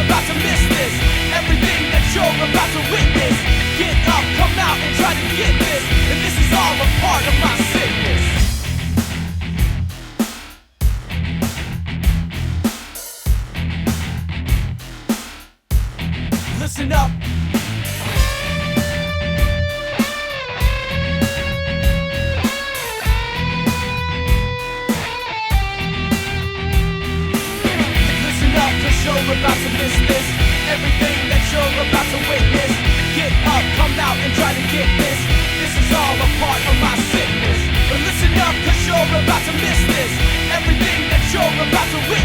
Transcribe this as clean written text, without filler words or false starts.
about to miss this. Everything that you're about to witness. Get up, come out and try to get this. And this is all a part of my sickness. Listen up. You're about to miss this. Everything that you're about to witness. Get up, come out and try to get this. This is all a part of my sickness. But listen up, cause you're about to miss this. Everything that you're about to witness.